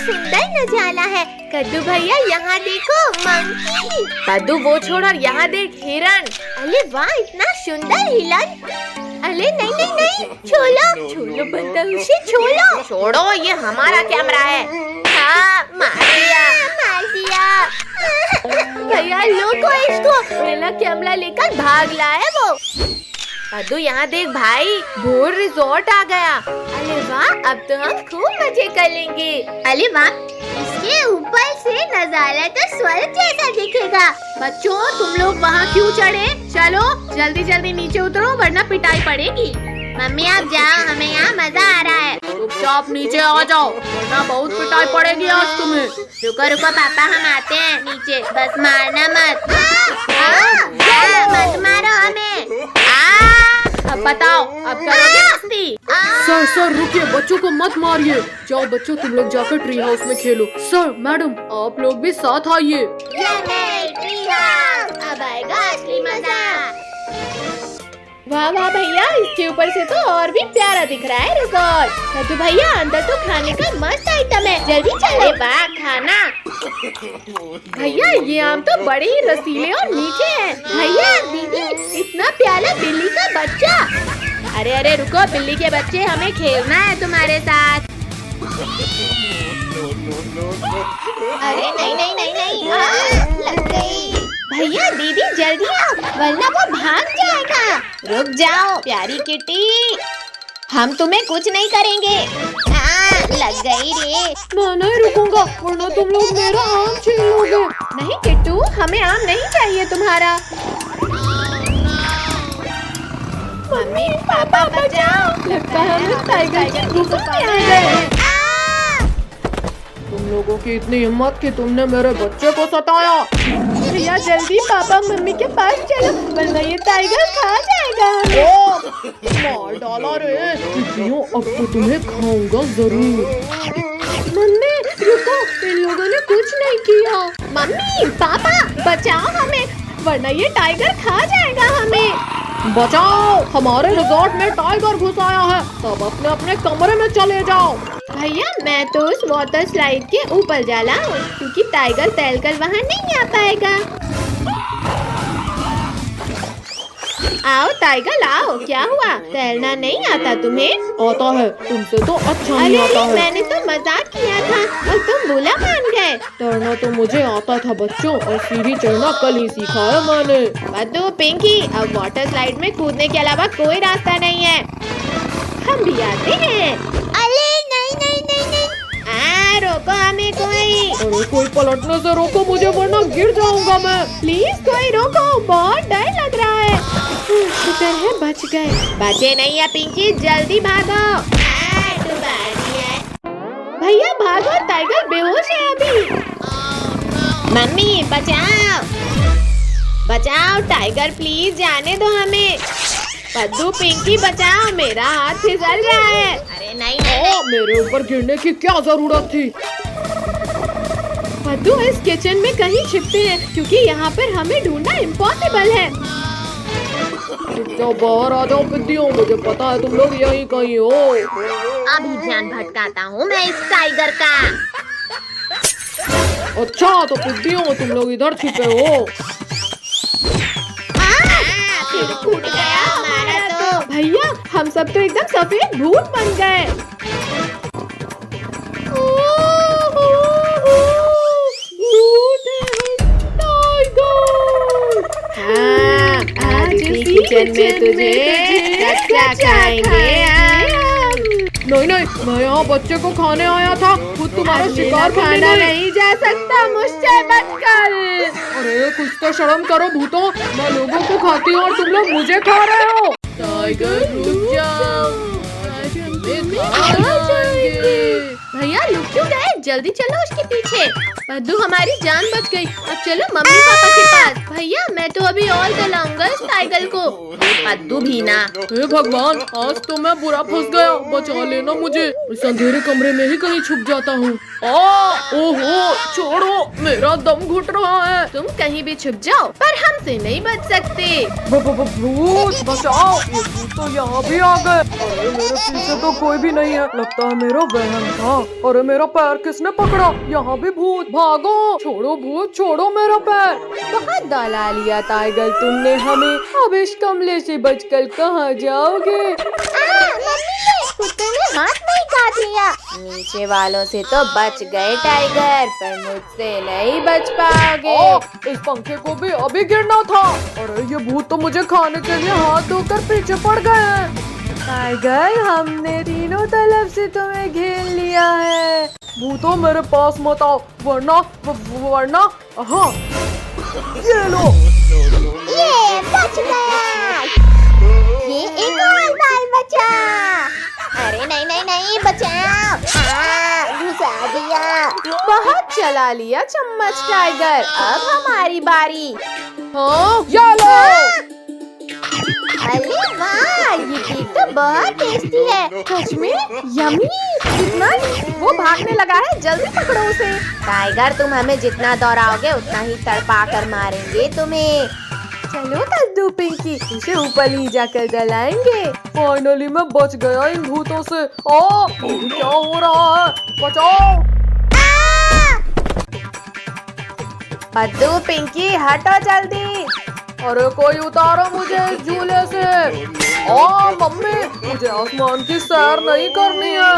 सुंदर नजारा है। कद्दू भैया यहाँ देखो मंकी। कद्दू वो छोड़ और यहाँ देख हिरन। अरे वाह इतना सुंदर हिरन। अरे नहीं नहीं नहीं छोड़ो छोड़ो बदतमीजी छोड़ो। छोड़ो ये हमारा कैमरा है। हाँ मार दिया मार दिया। भैया लोगो इसको मेरा कैमरा लेकर भाग लाया वो। कद्दू यहाँ देख भाई भोर रिजॉर्ट आ गया। अरे वाह अब तो हम खूब मजे कर लेंगे। अरे वाह इसके ऊपर से नजारा तो स्वर्ग जैसा दिखेगा। बच्चों तुम लोग वहाँ क्यों चढ़े? चलो जल्दी जल्दी नीचे उतरो वरना पिटाई पड़ेगी। मम्मी आप जाओ हमें यहाँ मजा आ रहा है। चुपचाप नीचे आ जाओ वरना बहुत पिटाई पड़ेगी आज तुम्हें। रुको रुको पापा हम आते हैं नीचे बस मारना मत। मत मारो हमें। अब बताओ अब करोगे मस्ती? सर सर रुकिए बच्चों को मत मारिए। जाओ बच्चों तुम लोग जाकर ट्री हाउस में खेलो। सर मैडम आप लोग भी साथ आइए। ट्री हाउस अब आएगा असली मजा। वाह वाह भैया इसके ऊपर से तो और भी प्यारा दिख रहा है रिजॉर्ट। कद्दू भैया अंदर तो खाने का मस्त आइटम है जल्दी चलो। वाह खाना। भैया ये आम तो बड़े ही रसीले और मीठे हैं। भैया दीदी इतना प्यारा बिल्ली का बच्चा। अरे अरे रुको बिल्ली के बच्चे हमें खेलना है तुम्हारे साथ। अरे नहीं नहीं नहीं नहीं लग गई। भैया दीदी जल्दी आओ वरना वो भाग जाएगा। रुक जाओ प्यारी किटी हम तुम्हें कुछ नहीं करेंगे। लग गई रे। मैं नहीं रुकूंगा वरना तुम लोग मेरा आम छीन लोगे। नहीं किट्टू हमें आम नहीं चाहिए तुम्हारा। मम्मी पापा बचाओ लगता है हम इस टाइगर की गुफा में आ गए। तुम लोगों की इतनी हिम्मत कि तुमने मेरे बच्चे को सताया। भैया जल्दी पापा मम्मी के पास चलो वरना ये टाइगर खा जाएगा। मार डाला रे। बिटियों अब तो तुम्हें खाऊंगा जरूर। मम्मी रुको इन लोगों ने कुछ नहीं किया। मम्मी पापा बचाओ हमें वरना ये टाइगर खा जाएगा हमें। बचाओ हमारे रिजॉर्ट में टाइगर घुस आया है। सब अपने अपने कमरे में चले जाओ। भैया मैं तो उस वाटर स्लाइड के ऊपर जा रहा हूँ क्योंकि टाइगर तैरकर वहाँ नहीं आ पाएगा। आओ टाइगर आओ क्या हुआ तैरना नहीं आता तुम्हें? आता है तुमसे तो अच्छा नहीं आता है। मैंने तो मजाक किया था और तुम बुला मान गए। तैरना तो मुझे आता था बच्चों और सीढ़ी चढ़ना कल ही सीखा है मैंने। बद्दू पिंकी अब वाटर स्लाइड में कूदने के अलावा कोई रास्ता नहीं है। हम भी आते हैं। अरे नहीं नहीं नहीं नहीं रोको हमें कोई। अरे कोई पलटने से रोको मुझे वरना गिर जाऊंगा मैं। प्लीज कोई रोको बहुत डर लग रहा है। शुक्र है बच गए। बचे नहीं है पिंकी जल्दी भागो। भैया भागो टाइगर बेहोश है अभी। मम्मी बचाओ बचाओ टाइगर प्लीज जाने दो हमें। कद्दू पिंकी बचाओ मेरा हाथ फिसल रहा है। अरे नहीं मेरे ऊपर गिरने की क्या जरूरत थी? कद्दू इस किचन में कहीं छिपते हैं क्योंकि यहाँ पर हमें ढूंढना इम्पॉसिबल है। जाओ बाहर आ जाओ पिद्दियों मुझे पता है तुम लोग यहीं कहीं हो। अभी ध्यान भटकाता हूँ मैं इस टाइगर का। अच्छा तो पिद्दियों तुम लोग इधर छिपे हो। फिर फूट गया हमारा तो। भैया हम सब तो एकदम सफेद भूत बन गए। आज इसी किचन में तुझे कच्चा खाएंगे। नहीं नहीं मैं यहाँ बच्चे को खाने आया था खुद तुम्हारा शिकार खाना नहीं जा सकता मुझसे बचकर। अरे कुछ तो शर्म करो भूतों। मैं लोगों को खाती हूँ और तुम लोग मुझे खा रहे हो। टाइगर रुक जाओ भैया लुक क्यों गए जल्दी चलो उसके पीछे। बद्दू हमारी जान बच गई। अब चलो मम्मी पापा के पास। भैया मैं तो अभी और जलाऊंगा इस टाइगर को। पद्दू भी ना। हे भगवान, आज तो मैं बुरा फंस गया, बचा लेना मुझे। इस अंधेरे कमरे में ही कहीं छुप जाता हूँ। ओहो, छोड़ो, मेरा दम घुट रहा है। तुम कहीं भी छुप जाओ पर हमसे नहीं बच सकते। भूत बचाओ, ये भूत तो यहाँ भी आ गए। अरे मेरे पीछे तो कोई भी नहीं है, लगता है मेरा वहम था। अरे मेरा पैर किसने पकड़ा? यहाँ भी भूत, भागो, छोड़ो भूत, छोड़ो मेरा पैर। बहुत दौला लिया टाइगर तुमने हमें, अब इस कमरे से बचकर कहाँ जाओगे? कुत्ते ने हाथ नहीं काट लिया। नीचे वालों से तो बच गए टाइगर, पर मुझसे नहीं बच पाओगे। इस पंखे को भी अभी गिरना था। अरे ये भूत तो मुझे खाने के लिए हाथ धोकर पीछे पड़ गए हैं। टाइगर, हमने तीनों तरफ से तुम्हें घेर लिया है। भूतों मेरे पास मत आओ, वरना हाँ, ये लो। ये बच गया। ये एक और बाल बचा। अरे नहीं बचाओ। घुसा दिया। बहुत चला लिया चम्मच टाइगर, अब हमारी बारी। हाँ, ये लो। अरे वाह, ये केक तो बहुत टेस्टी है। सच में यम्मी। कितना? वो भागने लगा है, जल्दी पकड़ो उसे। टाइगर, तुम हमें जितना दौड़ाओगे उतना ही तड़पा कर मारेंगे तुम्हें। चलो कद्दू पिंकी, उसे ऊपर ही जाकर जलाएंगे। फाइनली मैं बच गया इन भूतों से। क्या हो रहा है? बचाओ। कद्दू पिंकी, हटो जल्दी। अरे कोई उतारो मुझे इस झूले से। मम्मी, मुझे आसमान की सैर नहीं करनी है।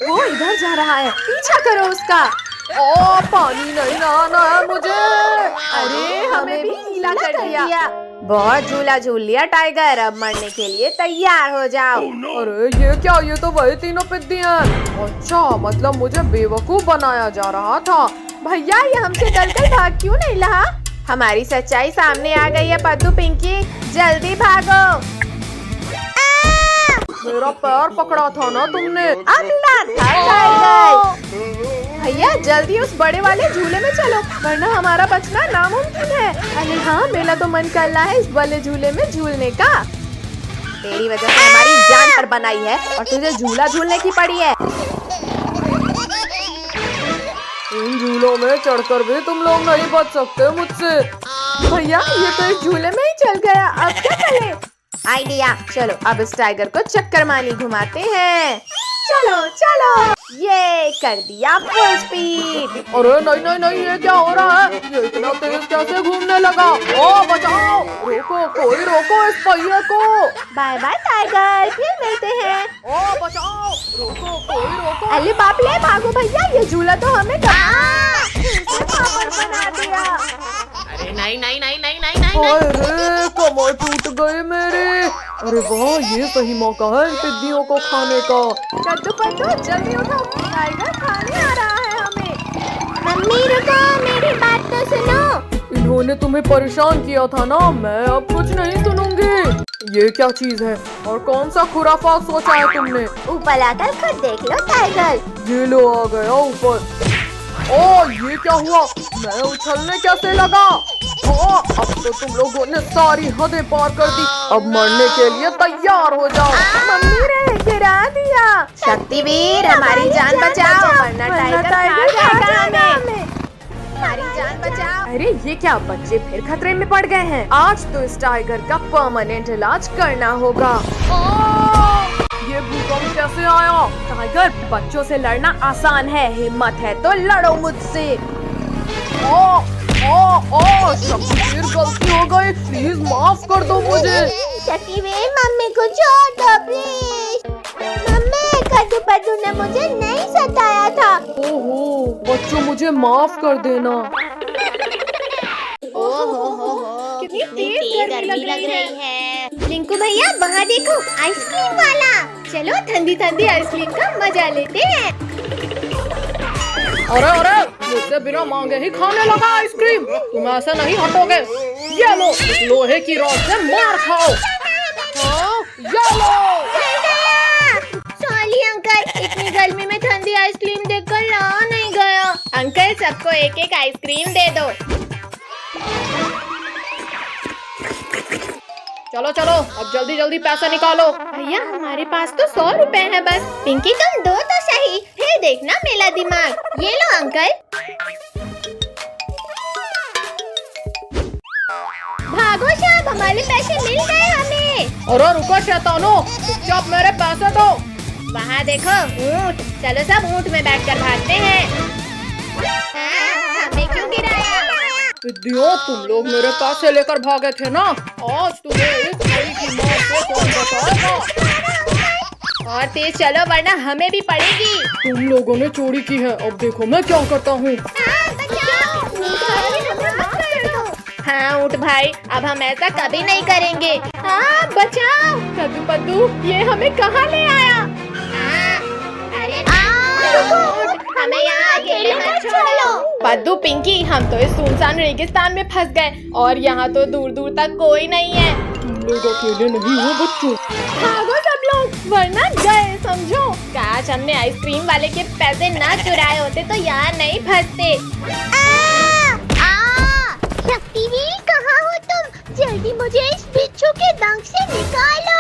वो इधर जा रहा है, पीछा करो उसका। पानी नहीं नहाना है मुझे। अरे हमें भी गीला कर दिया। बहुत झूला झूल लिया टाइगर, अब मरने के लिए तैयार हो जाओ। अरे ये क्या? ये तो वही तीनों पिद्दी हैं। अच्छा, मतलब मुझे बेवकूफ बनाया जा रहा था। भैया, ये हमसे डरकर भाग क्यों नहीं रहा? हमारी सच्चाई सामने आ गई है पद्दू पिंकी, जल्दी भागो। मेरा पैर पकड़ा था ना तुमने। अगला था टाइगर। भैया, जल्दी उस बड़े वाले झूले में चलो, वरना हमारा बचना नामुमकिन है। अरे हाँ, मेरा तो मन कर रहा है इस वाले झूले में झूलने का। तेरी वजह से हमारी जान पर बनाई है और तुझे झूला झूलने की पड़ी है। इन झूलों में चढ़कर भी तुम लोग नहीं बच सकते मुझसे। भैया, ये तो इस झूले में ही चल गया, अब क्या करें? आइडिया, चलो अब इस टाइगर को चक्कर मानी घुमाते हैं। चलो, ये कर दिया फुल स्पीड। अरे नहीं, ये क्या हो रहा है? ये इतना तेज कैसे घूमने लगा? बचाओ, कोई रोको इस पहिए को। बाय बाय टाइगर, फिर मिलते हैं। बचाओ, कोई रोको। अरे बाप रे, भागो भैया, ये झूला तो हमें बना दिया। अरे नहीं। अरे कमर टूट गई मेरे। अरे वाह, ये सही मौका है इन टिड्डियों को खाने का। कद्दू पद्दू, जल्दी उठो, टाइगर खाने आ रहा है हमें। मम्मी रुको, मेरी बात तो सुनो। इन्होंने तुम्हें परेशान किया था ना, मैं अब कुछ नहीं सुनूंगी। ये क्या चीज है और कौन सा खुराफात सोचा है तुमने? ऊपर आकर खुद देख लो टाइगर। ये लो, आ गया ऊपर। ये क्या हुआ? मैं उछलने कैसे लगा? अब तो तुम लोगों ने सारी हदें पार कर दी। अब मरने के लिए तैयार हो जाओ। मम्मी ने गिरा दिया। शक्तिवीर, हमारी जान बचाओ, वरना टाइगर खा जाएगा हमें। हमारी जान बचाओ। अरे ये क्या, बच्चे फिर खतरे में पड़ गए हैं। आज तो इस टाइगर का परमानेंट इलाज करना होगा। ये भूकंप कैसे आया? टाइगर, बच्चों से लड़ना आसान है, हिम्मत है तो लड़ो मुझसे। शक्तिवीर, गलती हो गई, प्लीज माफ कर दो मुझे। शक्तिवीर, मम्मी को छोड़ दो प्लीज। मम्मी, कद्दू पद्दू ने मुझे नहीं सताया था। ओहो बच्चों, मुझे माफ कर देना। कितनी तेज गर्मी लग रही है। लिंकू भैया, वहाँ देखो, आइसक्रीम वाला। चलो ठंडी ठंडी आइसक्रीम का मजा लेते हैं। अरे मुझसे बिना मांगे ही खाने लगा आइसक्रीम। तुम ऐसे नहीं हटोगे। ये लो, लोहे की रॉड से मार खाओ। ये लो। सॉरी अंकल, इतनी गर्मी में ठंडी आइसक्रीम देखकर रहा नहीं गया। अंकल, सबको एक एक आइसक्रीम दे दो। चलो चलो अब जल्दी जल्दी पैसा निकालो। भैया हमारे पास तो 100 रुपए है बस। पिंकी तुम दो तो सही, फिर देखना मेरा दिमाग। ये लो अंकल। भागो साहब, हमारे पैसे मिल गए हमें। अरे रुको शैतानो, चुपचाप मेरे पैसे दो। वहाँ देखो ऊँट, चलो सब ऊँट में बैठकर भागते हैं। हमें क्यों गिराया? विद्यो, तुम लोग मेरे पैसे लेकर भागे थे ना, आज तुम्हें इस भाई की मौत से कौन बचाएगा? और तेज चलो वरना हमें भी पड़ेगी। तुम लोगों ने चोरी की है, अब देखो मैं क्या करता हूँ। हाँ ऊँट भाई, अब हम ऐसा कभी नहीं करेंगे। हाँ बचाओ। कद्दू पद्दू, ये हमें कहाँ ले आया? अरे हमें यहाँ अकेले मत छोड़ो। पद्दू पिंकी, हम तो इस सुनसान रेगिस्तान में फंस गए और यहाँ तो दूर दूर तक कोई नहीं है। तुम लोग अकेले नहीं हो बच्चों। भागो सब लोग वरना गए समझो। काश हमने आइसक्रीम वाले के पैसे ना चुराए होते तो यहाँ नहीं फंसते। शक्तिवीर कहाँ हो तुम? जल्दी मुझे इस बिच्छू के डंक से निकालो।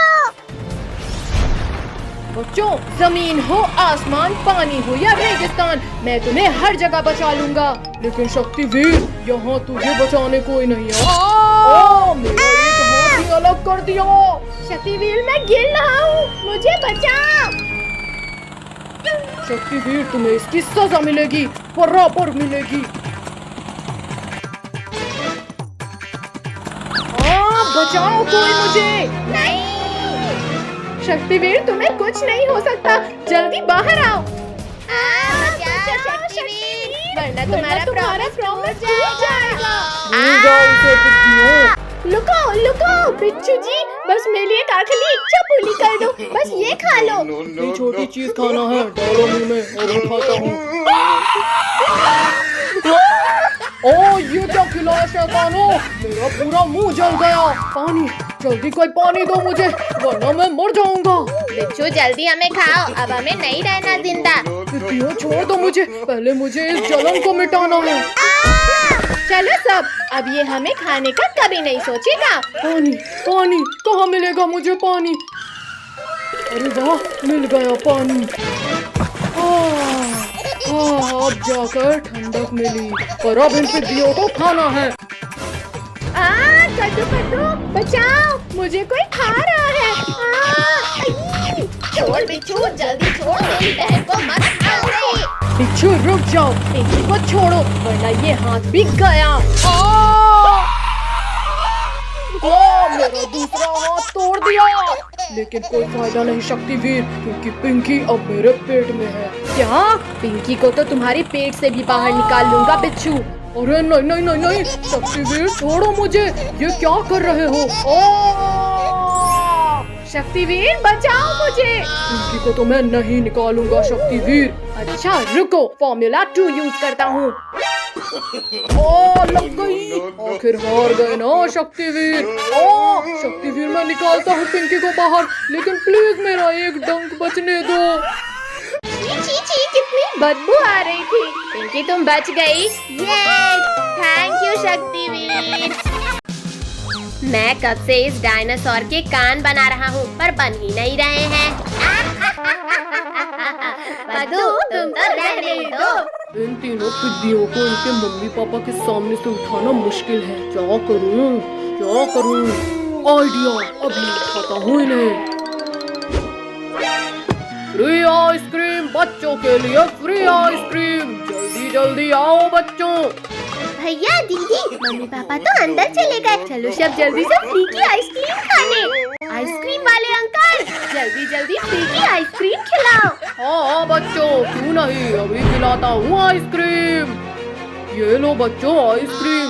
बच्चों, जमीन हो आसमान, पानी हो या रेगिस्तान, मैं तुम्हें हर जगह बचा लूंगा। लेकिन शक्तिवीर, यहाँ तुझे बचाने कोई नहीं है। मेरा एक हाथ ही अलग कर दिया। शक्तिवीर मैं गिर रहा हूँ, मुझे बचाओ। शक्तिवीर, तुम्हें इसकी सजा मिलेगी, बराबर मिलेगी। बचाओ कोई मुझे। नहीं शक्तिवीर, तुम्हें कुछ नहीं हो सकता, जल्दी बाहर आओ। वरना तुम्हारा प्रॉमिस टूट जाएगा। लुको लुको बिच्छू जी, बस मेरे लिए एक आखिरी इच्छा पूरी कर दो। बस ये खा लो। ये छोटी चीज खाना है, डालो मुंह में और मैं खाता हूँ। ओ ये क्या खिलाया शैतानो, मेरा पूरा मुंह जल गया। पानी, जल्दी कोई पानी दो मुझे, वरना मैं मर जाऊंगा। बिच्छू जल्दी हमें खाओ, अब हमें नहीं रहना जिंदा। बिट्टियों छोड़ दो मुझे, पहले मुझे इस जलन को मिटाना है। चलो सब, अब ये हमें खाने का कभी नहीं सोचेगा। पानी पानी, कहाँ मिलेगा मुझे पानी? अरे वाह, मिल गया पानी। अब जाकर ठंडक मिली, पर अब इन पिद्दियों को खाना है। कद्दू कद्दू बचाओ, मुझे कोई खा रहा है। छोड़ बिच्छू, जल्दी छोड़, मेरी बहन को मत खाओ। बिच्छू रुक जाओ, पिंकी को छोड़ो वरना ये हाथ भी गया। मेरा दूसरा हाथ तोड़ दिया, लेकिन कोई फायदा नहीं शक्तिवीर, क्योंकि पिंकी अब मेरे पेट में है। क्या? पिंकी को तो तुम्हारे पेट से भी बाहर निकाल लूंगा बिच्छू। अरे नहीं नहीं नहीं नहीं, शक्तिवीर छोड़ो मुझे, ये क्या कर रहे हो? शक्तिवीर बचाओ मुझे। पिंकी को तो मैं नहीं निकालूंगा शक्तिवीर। अच्छा रुको, फॉर्मूला 2 यूज करता हूँ। लग गई, आखिर हार गए ना शक्तिवीर। शक्तिवीर मैं निकालता हूँ पिंकी को बाहर, लेकिन प्लीज मेरा एक डंक बचने दो। छी कितनी बदबू आ रही थी। पिंकी तुम बच गई, ये थैंक यू शक्तिवीर। मैं कब से इस डायनासोर के कान बना रहा हूँ, पर बन ही नहीं रहे हैं। बदू तुम तो रहने दो। इन तीनों पिद्दियों को इनके मम्मी पापा के सामने से उठाना मुश्किल है। क्या करूँ क्या करूँ? आइडिया, अभी उठाता हूँ इन्हें। फ्री आइसक्रीम बच्चों के लिए, फ्री आइसक्रीम, जल्दी जल्दी आओ बच्चों। भैया दीदी, मम्मी पापा तो अंदर चले गए, चलो सब जल्दी से फ्री की आइसक्रीम खाने। आइसक्रीम वाले अंकल, जल्दी जल्दी फ्री की आइसक्रीम खिलाओ। हाँ बच्चों, क्यों नहीं, अभी खिलाता हूँ आइसक्रीम। ये लो बच्चों आइसक्रीम।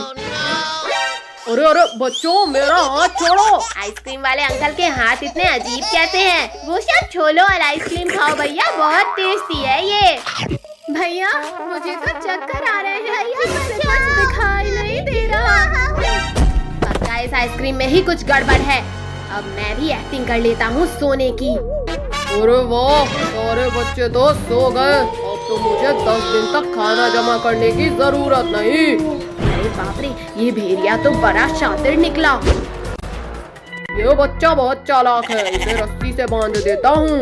अरे अरे बच्चों, मेरा हाथ छोड़ो। आइसक्रीम वाले अंकल के हाथ इतने अजीब कैसे हैं? वो सब छोड़ो और आइसक्रीम खाओ भैया, बहुत टेस्टी है ये। भैया मुझे तो चक्कर आ रहे हैं, कुछ दिखाई नहीं दे रहा। पक्का इस आइसक्रीम में ही कुछ गड़बड़ है। अब मैं भी एक्टिंग कर लेता हूँ सोने की। अरे वाह, सारे बच्चे तो सो गए, अब तो मुझे 10 दिन तक खाना जमा करने की जरूरत नहीं। अरे बाप रे, ये भेड़िया तो बड़ा शातिर निकला। ये बच्चा बहुत चालाक है, इसे रस्सी से बांध देता हूँ।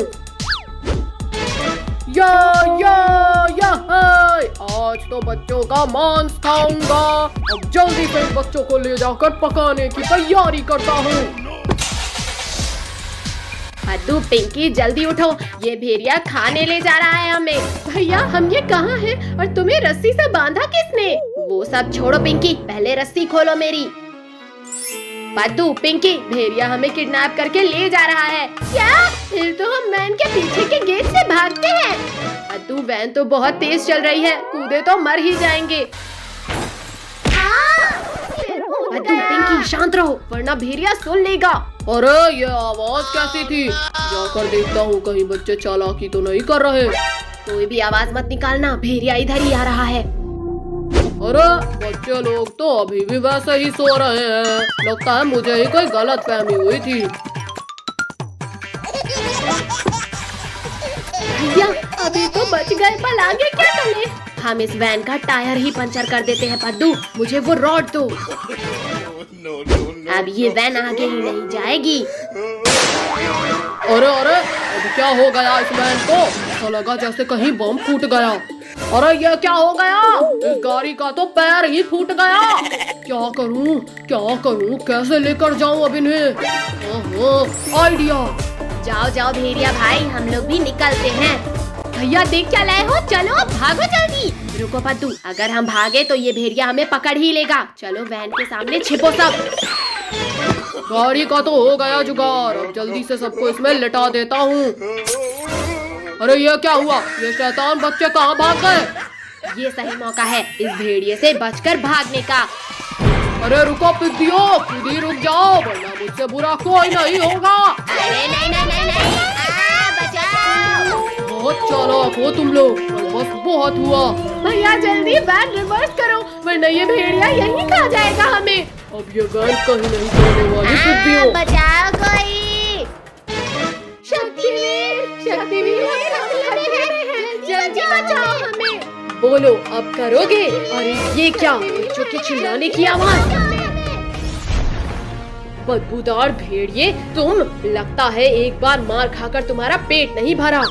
या हाय, आज तो बच्चों का मांस खाऊंगा। अब जल्दी से बच्चों को ले जाकर पकाने की तैयारी करता हूँ। पद्दू, पिंकी जल्दी उठो, ये भेड़िया खाने ले जा रहा है हमें। भैया हम ये कहाँ हैं और तुम्हें रस्सी से बांधा किसने? वो सब छोड़ो पिंकी, पहले रस्सी खोलो मेरी। पद्दू, पिंकी, भेड़िया हमें किडनैप करके ले जा रहा है। क्या? फिर तो हम वैन के पीछे के गेट से भागते हैं। पद्दू, वैन तो बहुत तेज चल रही है, कूदे तो मर ही जाएंगे। पद्दू, पिंकी शांत रहो वरना भेड़िया सुन लेगा। अरे ये आवाज कैसी थी? जाकर देखता हूँ कहीं बच्चे चालाकी तो नहीं कर रहे। कोई भी आवाज मत निकालना, भेड़िया इधर ही आ रहा है। अरे बच्चे लोग तो अभी भी वैसे ही सो रहे हैं, लगता है मुझे ही कोई गलत फहमी हुई थी। भैया अभी तो बच गए, पर आगे क्या करें? हम इस वैन का टायर ही पंचर कर देते हैं। पद्दू, मुझे वो रॉड दो। अब ये वैन आगे ही नहीं जाएगी। अरे अब क्या हो गया इस वैन को? ऐसा लगा जैसे कहीं बम फूट गया। अरे ये क्या हो गया? इस गाड़ी का तो पैर ही फूट गया। क्या करूं, कैसे लेकर जाऊं अब इन्हें? आइडिया। जाओ भेड़िया भाई, हम लोग भी निकलते हैं। भैया देख क्या लाए हो, चलो भागो जल्दी। रुको पद्दू, अगर हम भागे तो ये भेड़िया हमें पकड़ ही लेगा। चलो वैन के सामने छिपो सब। गाड़ी का तो हो गया जुगाड़, अब जल्दी से सबको इसमें लिटा देता हूँ। अरे ये क्या हुआ? ये शैतान बच्चे कहाँ भाग गए? ये सही मौका है इस भेड़िए से बचकर भागने का। अरे रुको पिद्दियो, खुद ही रुक जाओ वरना मुझसे बुरा कोई नहीं होगा। अरे नहीं, बचाओ। बहुत चालाक हो तुम लोग, पर बस बहुत हुआ। भैया जल्दी वैन रिवर्स करो वरना ये भेड़िया यहीं खा जाएगा हमें। अब ये वैन कहीं नहीं जाने वाली पिद्दियो। बचाओ कोई। शक्तिवीर जल्दी बचाओ हमें। बोलो अब करोगे? अरे ये क्या, बच्चों के चिल्लाने की आवाज। बदबूदार भेड़िए तुम, लगता है एक बार मार खाकर तुम्हारा पेट नहीं भरा।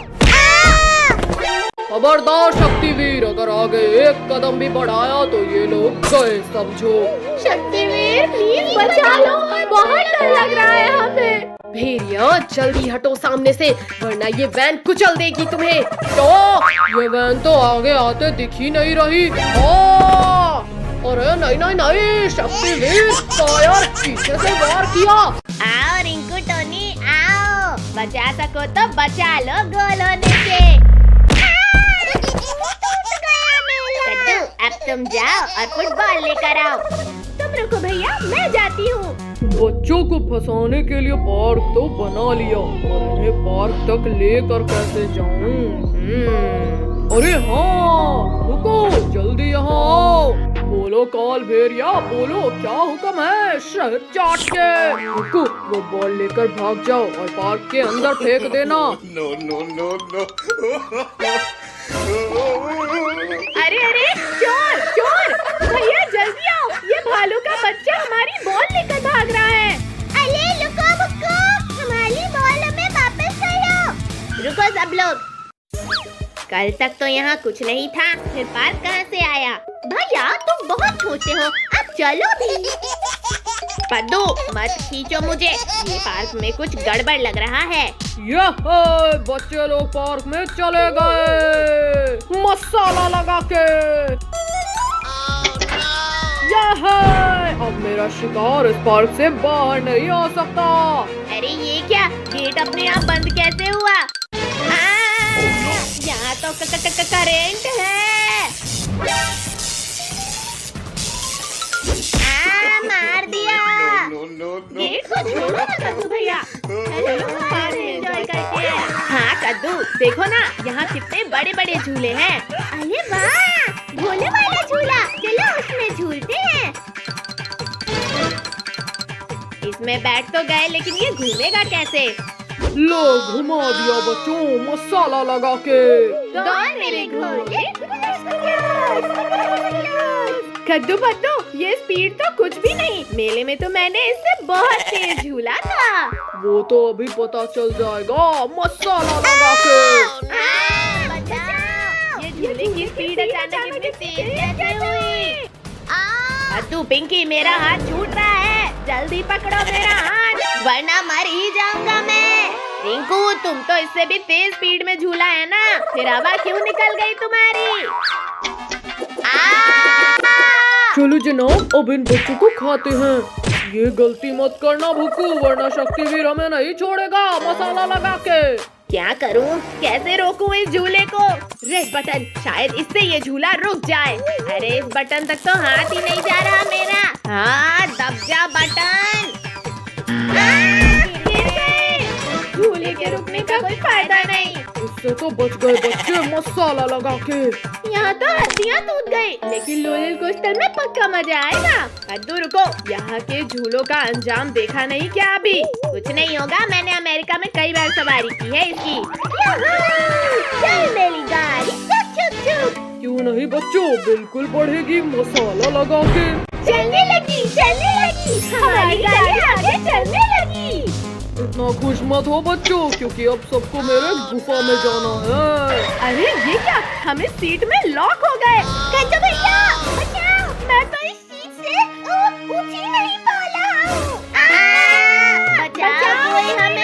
खबरदार शक्तिवीर, अगर आगे एक कदम भी बढ़ाया तो ये लोग गए समझो। शक्तिवीर प्लीज बचा लो, बहुत डर लग रहा है हमें। भेड़िया जल्दी हटो सामने से वरना ये वैन कुचल देगी तुम्हें। तो ये वैन तो आगे आते दिख ही नहीं रही। अरे नहीं, शक्तिवीर फायर, पीछे से वार किया। आओ रिंकू टोनी आओ, बचा सको तो बचा लो गोल होने से। अब तुम जाओ और फुटबॉल लेकर आओ। तुम रुको भैया, मैं जाती हूँ। बच्चों को फंसाने के लिए पार्क तो बना लिया, और इन्हें पार्क तक लेकर कैसे जाऊं? अरे हाँ, रुको जल्दी यहाँ आओ। बोलो काल भेड़िया, बोलो क्या हुक्म है? शहद चाट के। रुको, वो बॉल लेकर भाग जाओ और पार्क के अंदर फेंक देना। No. अरे चोर भैया जल्दी आओ, ये भालू का बच्चा हमारी बॉल लेकर भाग रहा है। अरे रुको, हमारी बॉल हमें वापस करो। रुको सब लोग, कल तक तो यहाँ कुछ नहीं था, फिर पार्क कहाँ से आया? भैया तुम बहुत छोटे हो, अब चलो भी। पद्दू मत खींचो मुझे, ये पार्क में कुछ गड़बड़ लग रहा है। बच्चे लोग पार्क में चले गए मसाला लगा के। अब मेरा शिकार इस पार्क से बाहर नहीं आ सकता। अरे ये क्या, गेट अपने आप बंद कैसे हुआ? यहाँ तो करेंट है। मार दिया। गेट को छोड़ो ना कद्दू भैया, एंजॉय करते हैं। हाँ कद्दू देखो ना, यहाँ कितने बड़े बड़े झूले हैं। अरे वाह, भोले वाला झूला, चलो उसमें झूलते हैं। इसमें बैठ तो गए लेकिन ये घूमेगा कैसे? लो घुमा दिया बच्चों मसाला लगा के। मेरे घोड़े कद्दू पद्दू, ये स्पीड तो कुछ भी नहीं। मेले में तो मैंने इससे बहुत तेज झूला था। वो तो अभी पता चल जाएगा मसाला लगा के। ये झूले की स्पीड अचानक इतनी तेज कैसे हुई? कद्दू पिंकी, मेरा हाथ छूट रहा है, जल्दी पकड़ो मेरा हाथ, वरना मर ही जाऊंगा मैं। रिंकू, तुम तो इससे भी तेज स्पीड में झूला है ना, फिर हवा क्यों निकल गई तुम्हारी? चलो जनाब, अब इन बच्चों को खाते हैं। ये गलती मत करना भुक्कू, वरना शक्तिवीर हमें नहीं छोड़ेगा मसाला लगा के। क्या करूं? कैसे रोकूं इस झूले को? रेड बटन, शायद इससे ये झूला रुक जाए। अरे इस बटन तक तो हाथ ही नहीं जा रहा मेरा। हाँ, दब जा बटन। गिर गए। झूले के रुकने का कोई फायदा नहीं। इससे तो बच गए बच्चे मसाला लगा के। यहाँ तो हड्डियाँ टूट गई, लेकिन रोलर कोस्टर में पक्का मजा आएगा। कद्दू रुको, यहाँ के झूलों का अंजाम देखा नहीं क्या अभी? कुछ नहीं होगा, मैंने अमेरिका में कई बार सवारी की है इसकी। चल मेरी गाड़ी, चुप चुप चुप। क्यों नहीं बच्चों, बिल्कुल बढ़ेगी मसाला लगा के। चलने लगी, हमारी गाड़ी आगे चलने लगी। इतना खुश मत हो बच्चों, क्योंकि अब सबको मेरे गुफा में जाना है। अरे ये क्या, हमें सीट में लॉक हो गए। कद्दू भैया बचाओ, मैं तो इस सीट से उठ ही नहीं पा रहा हूँ। बचाओ कोई हमें।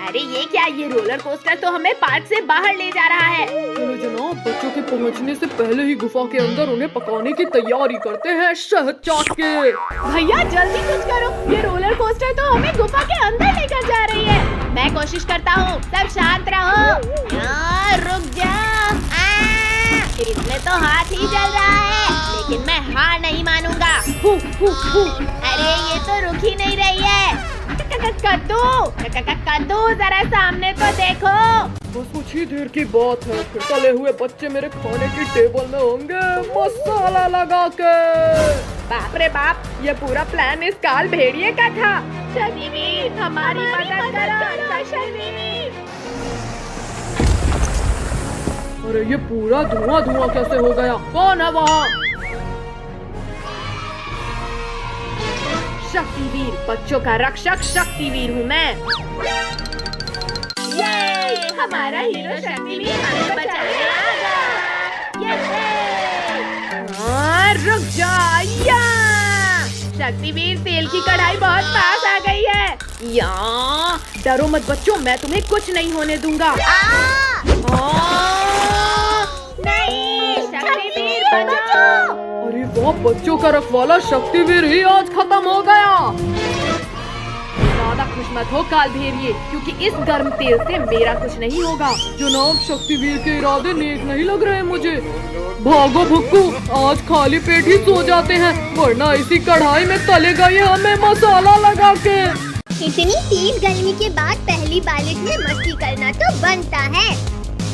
अरे ये क्या, ये रोलर कोस्टर तो हमें पार्क से बाहर ले जा रहा है। चलो जनाब, बच्चों के पहुंचने से पहले ही गुफा के अंदर उन्हें पकाने की तैयारी करते हैं शहद चाट के। भैया जल्दी कुछ करो, ये रोलर कोस्टर तो हमें गुफा के अंदर लेकर जा रही है। मैं कोशिश करता हूँ, सब शांत रहो। रुक जा। इसमें तो हाथ ही जल रहा है, लेकिन मैं हार नहीं मानूंगा। अरे ये तो रुक ही नहीं रही है। कद्दू जरा सामने तो देखो। बस कुछ ही देर की बात है, फिर तले हुए बच्चे मेरे खाने की टेबल में होंगे मसाला लगा के। बाप रे बाप, ये पूरा प्लान इस काल भेड़िए का था। शक्तिवीर, हमारी मदद करो शक्तिवीर। अरे ये पूरा धुआं धुआं कैसे हो गया? कौन है वहाँ? शक्तिवीर, बच्चों का रक्षक शक्तिवीर हूँ मैं। ये हमारा हीरो शक्तिवीर हमें बचाने आ गया। रुक जा। शक्तिवीर, तेल की कढ़ाई बहुत पास आ गई है। डरो मत बच्चों, मैं तुम्हें कुछ नहीं होने दूंगा। नहीं, शक्तिवीर बचाओ। अरे वाह, बच्चों का रखवाला शक्तिवीर ही आज खत्म हो गया। ज्यादा खुश मत हो काल भेड़िए, क्योंकि इस गर्म तेल से मेरा कुछ नहीं होगा। जनाब, शक्तिवीर के इरादे नेक नहीं लग रहे मुझे। भागो भुक्कू, आज खाली पेट ही सो जाते हैं, वरना इसी कढ़ाई में तलेगा ये हमें मसाला लगा के। इतनी तेज गर्मी के बाद पहली बारिश में मस्ती करना तो बनता है।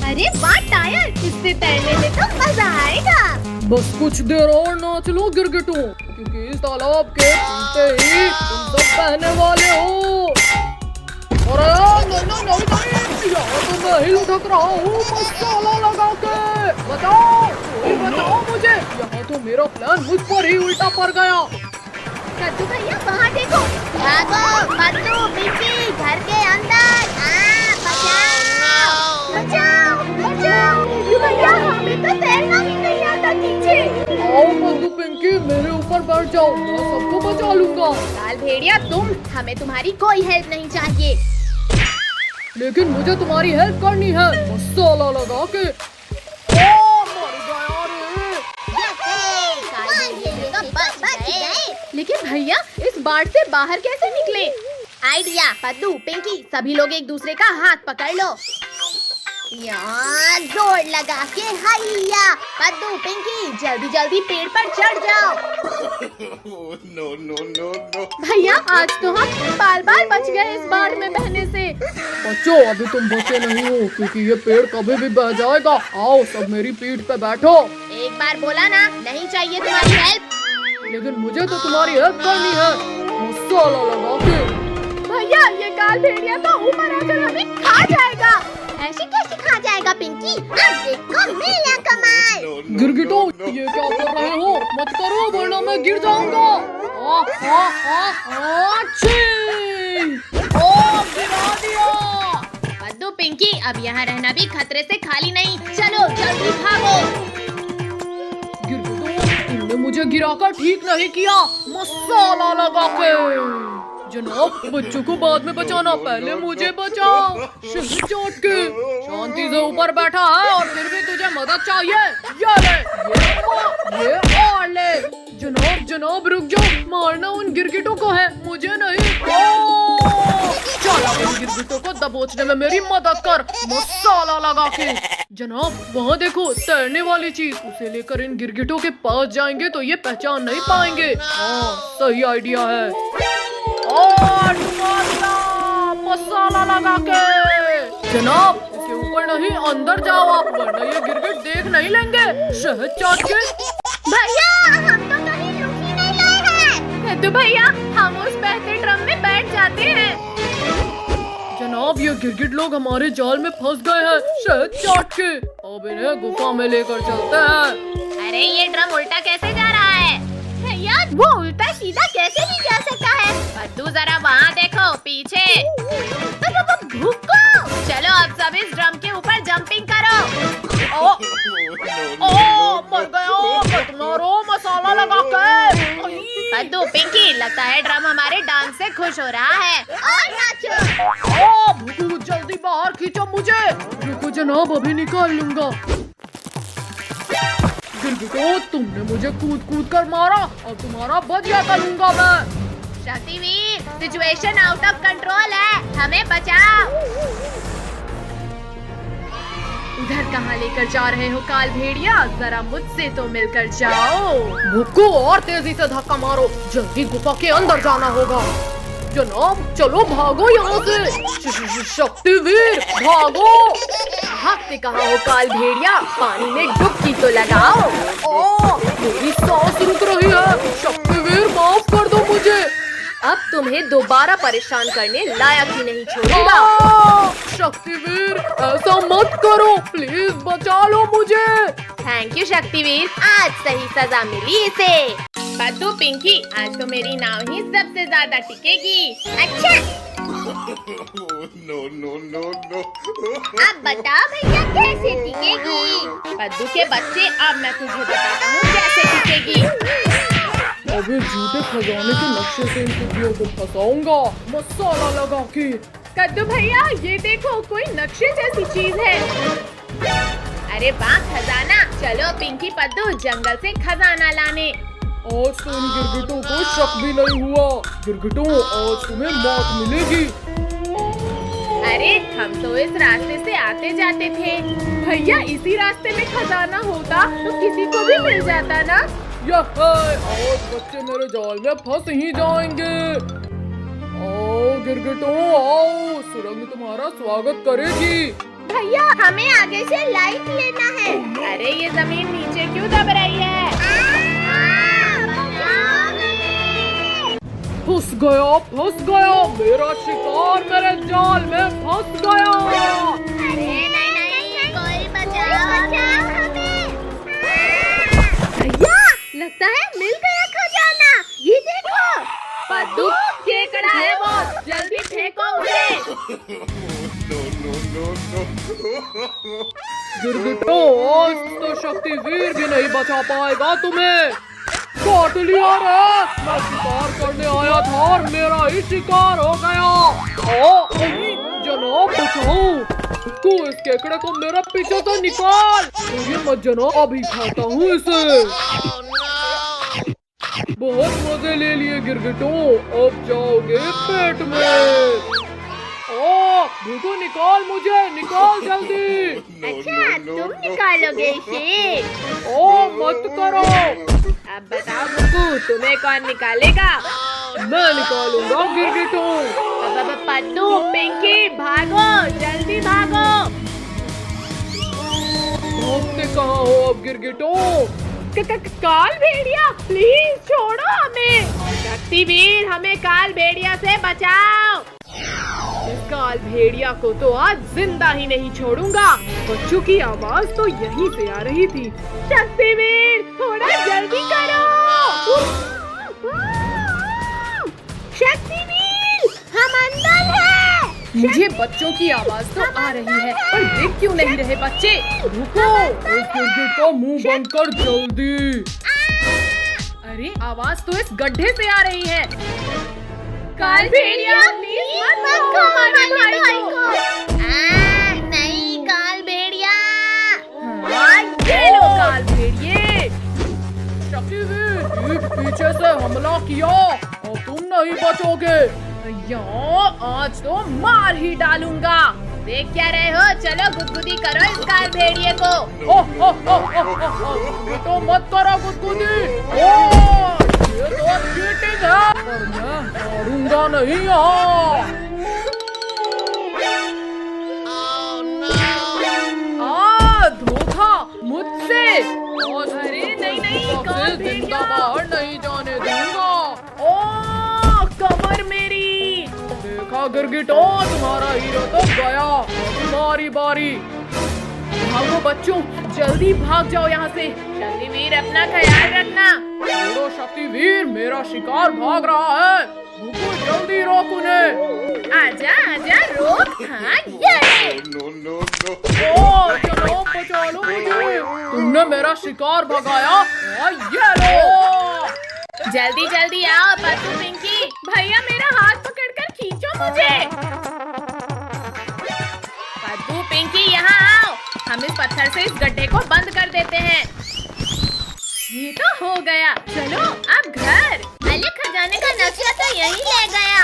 अरे वाह टायर, इससे तैरने में तो मजा आएगा। बस कुछ देर और नाच लो गिरगिटों, क्योंकि इस तालाब के टूटते ही तुम सब बहने वाले हो। अरे नहीं, यहाँ तो मैं ही लुढ़क रहा हूँ मसाला लगा के। बताओ, कोई बताओ मुझे, यहाँ तो मेरा प्लान मुझ पर ही उल्टा पड़ गया। कद्दू भैया वहाँ देखो। भागो कद्दू पिंकी, घर के अंदर। बचाओ बचाओ। भैया, हमें तो तैरना भी नहीं आता नीचे। आओ कद्दू पिंकी, मेरे ऊपर बैठ जाओ, मैं सबको बचा लूंगा। काल भेड़िया, हमें तुम्हारी कोई हेल्प नहीं चाहिए। लेकिन मुझे तुम्हारी हेल्प करनी है मसाला लगा के। ओ, मर गया रे। लेकिन भैया, इस बाढ़ से बाहर कैसे निकले? आइडिया। कद्दू पिंकी, सभी लोग एक दूसरे का हाथ पकड़ लो। यहाँ जोर लगा के हैया। कद्दू पिंकी, जल्दी जल्दी पेड़ पर चढ़ जाओ। No. भैया, आज तो हम बाल बाल बच गए इस बाढ़ में बहने से। बच्चों, अभी तुम बचे नहीं हो, क्योंकि ये पेड़ कभी भी बह जाएगा। आओ सब मेरी पीठ पे बैठो। एक बार बोला ना, नहीं चाहिए तुम्हारी हेल्प। लेकिन मुझे तो तुम्हारी हेल्प करनी है मसाला लगा के। भैया, ये काल भेड़िया तो ऊपर आकर हमें खा जाएगा। ऐसे कैसे खा जाएगा पिंकी? अब देखो मेरा कमाल। गिरगिटो, ये क्या कर रहे हो? मत करो वरना मैं गिर जाऊंगा। गिरा दिया। पद्दू पिंकी, अब यहाँ रहना भी खतरे से खाली नहीं। चलो जल्दी भागो। गिरगिटो, तुमने मुझे गिराकर ठीक नहीं किया, मसाला लगा के। जनाब, बच्चों को बाद में बचाना, पहले मुझे बचाओ। शहद चाट के शांति से ऊपर बैठा है और फिर भी तुझे मदद चाहिए। ये और ले। जनाब रुक जाओ, मारना उन गिरगिटों को है, मुझे नहीं। चला उन गिरगिटों को दबोचने में मेरी मदद कर, मसाला लगा के। जनाब, वहाँ देखो तैरने वाली चीज, उसे लेकर इन गिरगिटों के पास जाएंगे तो ये पहचान नहीं पाएंगे। हाँ, सही आइडिया है। और मसाला लगा के। जनाब, इसके ऊपर नहीं, अंदर जाओ आप, वरना ये गिरगिट देख नहीं लेंगे। शहद चाट के। भैया, हम तो कहीं रुक ही नहीं रहे हैं। कद्दू भैया, हम उस बहते ड्रम में बैठ जाते हैं। जनाब, ये गिरगिट लोग हमारे जाल में फंस गए हैं, शहद चाट के। अब इन्हें गुफा में लेकर चलते हैं। अरे ये ड्रम उल्टा कैसे जा रहा है? भैया, वो उल्टा सीधा कैसे नहीं जा सकता है? पद्दू जरा वहाँ देखो, पीछे। भूखो। चलो अब सब इस ड्रम के ऊपर जंपिंग करो। मर गया, मत मारो, मसाला लगा के। पद्दू पिंकी, लगता है ड्रम हमारे डांस से खुश हो रहा है। और नाचो। भूखू, जल्दी बाहर खींचो मुझे। रुको जनाब, अभी निकाल लूंगा। गिरगिटो, तुमने मुझे कूद कूद कर मारा, और तुम्हारा बदला करूंगा मैं। Shaktiveer, situation out of control है, हमें बचाओ। उधर कहाँ लेकर जा रहे हो काल भेड़िया? जरा मुझसे तो मिलकर जाओ। भूखू, और तेजी से धक्का मारो, जल्दी गुफा के अंदर जाना होगा। जनाब, चलो भागो यहाँ से। शक्तिवीर, भागो। भागते कहाँ हो काल भेड़िया? पानी में डुबकी तो लगाओ। मेरी सांस रुक रही है। शक्तिवीर, माफ कर दो मुझे। अब तुम्हें दोबारा परेशान करने लायक ही नहीं छोड़ूंगा। शक्तिवीर, ऐसा मत करो, प्लीज बचा लो मुझे। थैंक यू शक्तिवीर, आज सही सजा मिली इसे। पद्दू पिंकी, आज तो मेरी नाव ही सबसे ज्यादा टिकेगी। अच्छा, no. अब बता भैया कैसे टिकेगी? पद्दू के बच्चे, अब मैं तुझे बताता हूँ कैसे टिकेगी। अभी झूठे खजाने के नक्शे से इन टिड्डियों को फंसाऊंगा, मसाला लगा के। कद्दू भैया, ये देखो, कोई नक्शे जैसी चीज है। अरे वाह, खजाना। चलो पिंकी पद्दू, जंगल से खजाना लाने। आज तो इन गिरगिटों को शक भी नहीं हुआ। गिरगिटों, आज तुम्हें मौत मिलेगी। अरे, हम तो इस रास्ते से आते जाते थे। भैया, इसी रास्ते में खजाना होता तो किसी को भी मिल जाता ना। आज बच्चे मेरे जाल में फंस ही जाएंगे। आओ गिरगिटों, आओ, सुरंग तुम्हारा स्वागत करेगी। भैया, हमें आगे से लाइट लेना है। अरे, ये जमीन नीचे क्यों दब रही है? फंस गया, मेरा शिकार मेरे जाल में फंस गया। अरे नहीं, कोई बचाओ हमें। भैया, लगता है मिल गया खजाना। ये देखो, पद्दू, केकड़ा है वो, जल्दी फेंको उसे। No. गिरगिटों, आज तो शक्तिवीर भी नहीं बचा पाएगा तुम्हें। काट लिया रे, मैं शिकार करने आया था और मेरा ही शिकार हो गया। जनाब, बचाओ। तू इस केकड़े को मेरे पीछे से निकाल। ये मत जनाब, अभी खाता हूँ इसे। बहुत मजे ले लिए गिरगिटों, अब जाओगे पेट में। भूखू, निकाल मुझे, निकाल जल्दी। अच्छा, तुम निकालोगे इसे? मत करो। अब बताओ भूखू, तुम्हें कौन निकालेगा? मैं निकालूंगा गिरगिटों। पद्दू, पिंकी, भागो, जल्दी भागो। भागते कहाँ हो अब गिरगिटों? काल भेड़िया, प्लीज छोड़ो हमें। शक्तिवीर, हमें काल भेड़िया से बचाओ। इस काल भेड़िया को तो आज जिंदा ही नहीं छोड़ूंगा। बच्चों की आवाज तो यहीं से आ रही थी। शक्तिवीर, थोड़ा जल्दी करो। शक्तिवीर, हम अंदर हैं। मुझे बच्चों की आवाज तो आ रही है, पर देख क्यों नहीं रहे बच्चे? रुको, इस गिरगिट का मुंह बंद कर जल्दी। अरे आवाज तो इस गड्ढे से आ रही है। काल भेड़िया, प्लीज मत खो हमारे भाई को। नहीं काल भेड़िया। ये लो काल भेड़िए। शक्तिवीर, ठीक पीछे से हमला किया और तुम नहीं बचोगे। यहाँ आज तो मार ही डालूंगा। देख क्या रहे हो? चलो गुदगुदी करो इस काल भेड़िए को। ये तो मत करो गुदगुदी। ये तो चीटिंग है, पर मैं मारूंगा नहीं यहाँ। धोखा मुझसे। अरे नहीं, काल भेड़िया। बाहर नहीं जाने दूंगा। कमर मेरी। देखा गिरगिटो, तुम्हारा हीरो तो गया। तुम्हारी बारी। भागो बच्चों, जल्दी भाग जाओ यहाँ से। शक्तिवीर, अपना ख्याल रखना। छोड़ो शक्तिवीर, मेरा शिकार भाग रहा है। रुको, जल्दी रोक उन्हें। आजा रोक। हाँ, ये ले। No, no, no. चलो बचा लो मुझे। तुमने मेरा शिकार भगाया। ये लो। जल्दी आओ पद्दू पिंकी। भैया मेरा हाथ पकड़कर खींचो मुझे। पद्दू पिंकी यहाँ आओ। हम इस पत्थर से इस गड्ढे को बंद कर देते हैं। ये तो हो गया। चलो अब घर। अरे खजाने का नक्शा तो यहीं ले गया।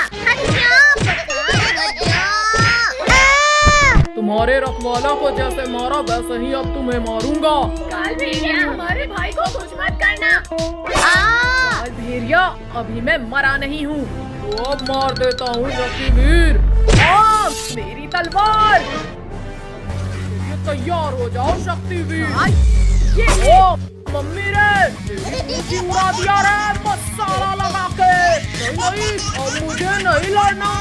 तुम्हारे रखवाला को जैसे मारा वैसे ही अब तुम्हें मारूंगा। काल भेड़िया, हमारे भाई को कुछ मत करना। काल भेड़िया, अभी मैं मरा नहीं हूँ, तो अब मार देता हूँ शक्तिवीर। मेरी तलवार। ये तैयार हो जाओ शक्तिवीर। मम्मी रे, तेरी उड़ा दिया रे मसाला लगा के। नहीं, अब मुझे नहीं लड़ना।